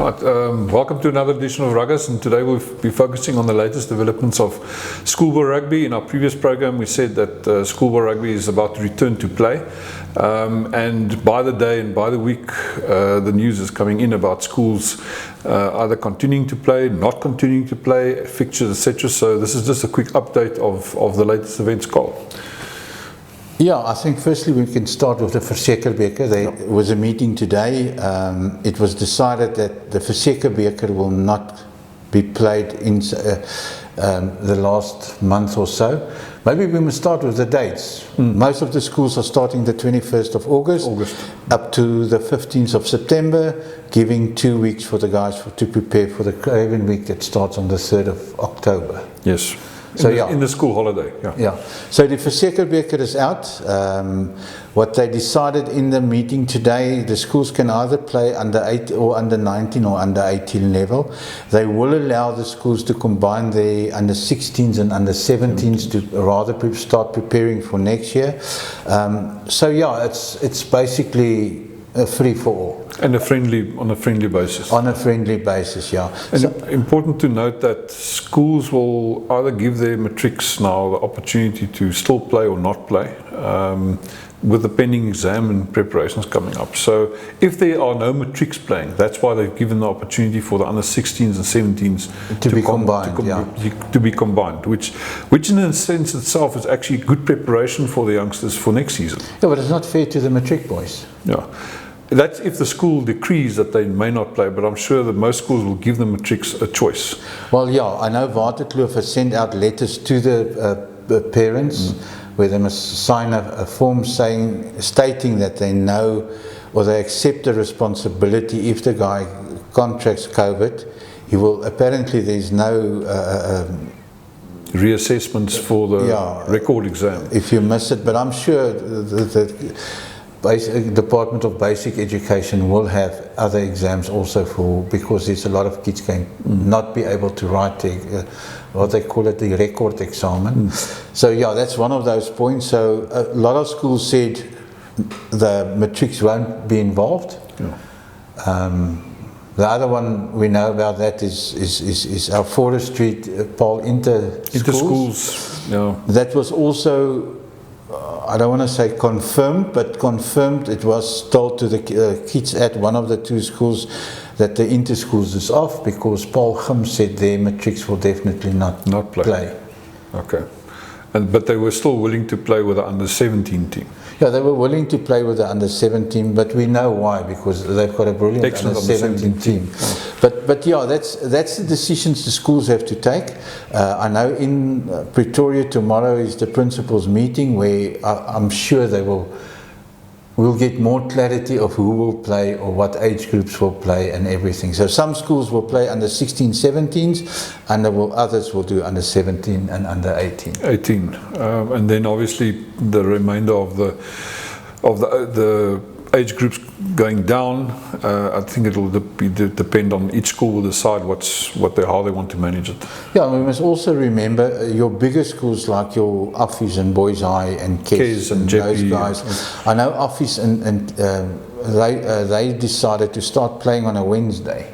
Right, welcome to another edition of Ruggers, and today we'll be focusing on the latest developments of Schoolboy Rugby. In our previous program we said that Schoolboy Rugby is about to return to play, and by the day and by the week the news is coming in about schools either continuing to play, not continuing to play, fixtures, etc. So this is just a quick update of the latest events, Carl. Yeah, I think firstly we can start with the VirSeker Beker. There was a meeting today. It was decided that the VirSeker Beker will not be played in the last month or so. Maybe we must start with the dates. Most of the schools are starting the 21st of August up to the 15th of September, giving 2 weeks for the guys to prepare for the Craven Week that starts on the 3rd of October. Yes. So in the school holiday. Yeah. So the VirSeker Beker is out. What they decided in the meeting today, the schools can either play under 8 or under 19 or under 18 level. They will allow the schools to combine the under 16s and under 17s to rather start preparing for next year. So yeah, it's basically free for all. And on a friendly basis. On a friendly basis, yeah. And important to note that schools will either give their matrics now the opportunity to still play or not play, with the pending exam and preparations coming up. So if there are no matrics playing, that's why they've given the opportunity for the under 16s and 17s to be combined, to be combined, which in a sense itself is actually good preparation for the youngsters for next season. Yeah, but it's not fair to the matric boys. Yeah. That's if the school decrees that they may not play, but I'm sure that most schools will give the matrics a choice. Well, yeah, I know Waterkloof has sent out letters to the parents where they must sign a form stating that they know or they accept the responsibility if the guy contracts COVID. He will, apparently there's no reassessments for the record exam if you miss it, but I'm sure the Department of Basic Education will have other exams also because there's a lot of kids going not be able to write what they call it, the record exam. So yeah, that's one of those points. So a lot of schools said the matrics won't be involved. The other one we know about that is our Forest Street Paul Interschools. Yeah. That was also, I don't want to say confirmed, but confirmed. It was told to the kids at one of the two schools that the Interschools is off because Paul Gim said their matrics will definitely not play. Okay. But they were still willing to play with the under 17 team. Yeah, they were willing to play with the under 17, but we know why, because they've got a brilliant under 17 team. But yeah, that's the decisions the schools have to take. I know in Pretoria tomorrow is the principals' meeting where I'm sure they we'll get more clarity of who will play or what age groups will play and everything. So some schools will play under 16, 17s, and others will do under 17 and under 18. And then obviously the remainder of the age groups going down. I think it will depend on each school will decide how they want to manage it. Yeah, we must also remember your bigger schools like your Office and Boys High and Kes and those guys. I know Office and they decided to start playing on a Wednesday.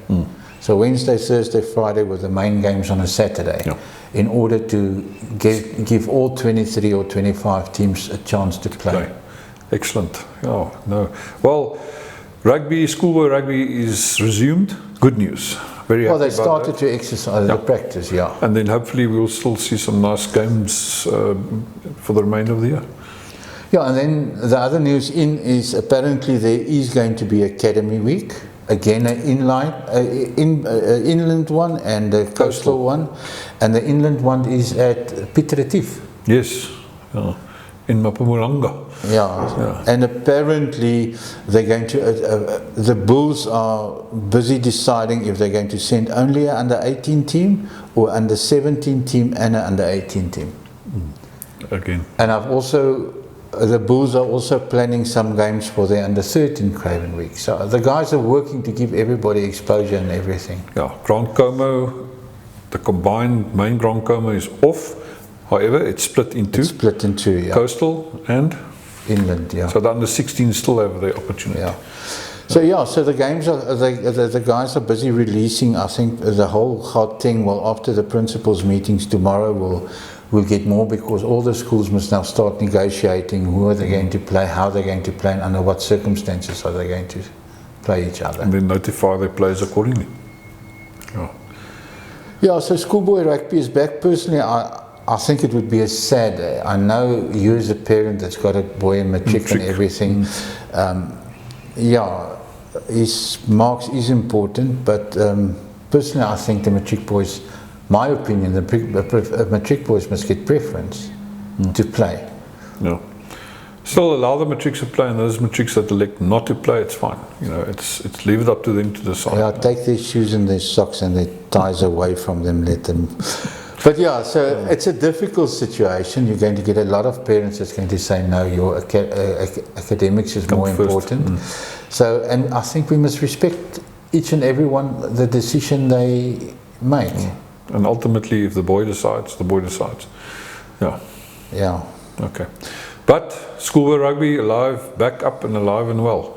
So Wednesday, Thursday, Friday were the main games on a Saturday, in order to give all 23 or 25 teams a chance to play. Excellent. Oh, no. Well, Schoolboy Rugby is resumed. Good news. Very happy. Well, they started to exercise the practice, And then hopefully we'll still see some nice games for the remainder of the year. Yeah, and then the other news is apparently there is going to be Academy Week. Again, an inland one and a coastal one. And the inland one is at Piet Retief. Yes. In Mapamuranga. Yeah, and apparently they're going to, the Bulls are busy deciding if they're going to send only an under 18 team or under 17 team and an under 18 team. Again. And the Bulls are also planning some games for their under 13 Craven Week. So the guys are working to give everybody exposure and everything. Yeah, Grand Como, the combined main Grand Como is off. However, it's split into coastal and inland. Yeah. So the under 16 still have the opportunity. Yeah. So yeah, so the games are, the guys are busy releasing. I think the whole hot thing. Well, after the principals' meetings tomorrow, we'll get more, because all the schools must now start negotiating who are they going to play, how they're going to play, and under what circumstances are they going to play each other. And then notify their players accordingly. Yeah. Yeah, so Schoolboy Rugby is back. Personally, I think it would be a sad. I know you as a parent that's got a boy in matric and everything. Yeah, his marks is important, but personally I think the matric boys, my opinion, the matric boys must get preference to play. Yeah. Still allow the matrics to play, and those matrics that elect not to play, it's fine. You know, it's leave it up to them to decide. Yeah, take their shoes and their socks and their ties away from them, let them. But yeah, so it's a difficult situation. You're going to get a lot of parents that's going to say, no, your academics is more important. So, and I think we must respect each and every one, the decision they make. And ultimately, if the boy decides, the boy decides. Yeah. Yeah. Okay. But Schoolboy Rugby alive, back up and alive and well.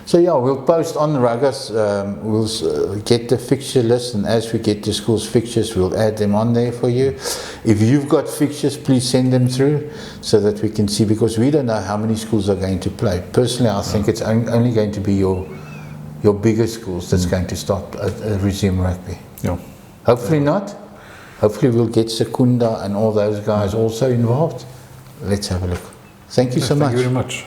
So yeah, we'll post on Ruggers, we'll get the fixture list, and as we get the school's fixtures, we'll add them on there for you. If you've got fixtures, please send them through so that we can see, because we don't know how many schools are going to play. Personally, I think it's only going to be your bigger schools that's going to start resume rugby. Yeah. Hopefully not. Hopefully we'll get Secunda and all those guys also involved. Let's have a look. Thank you so much. Thank you very much.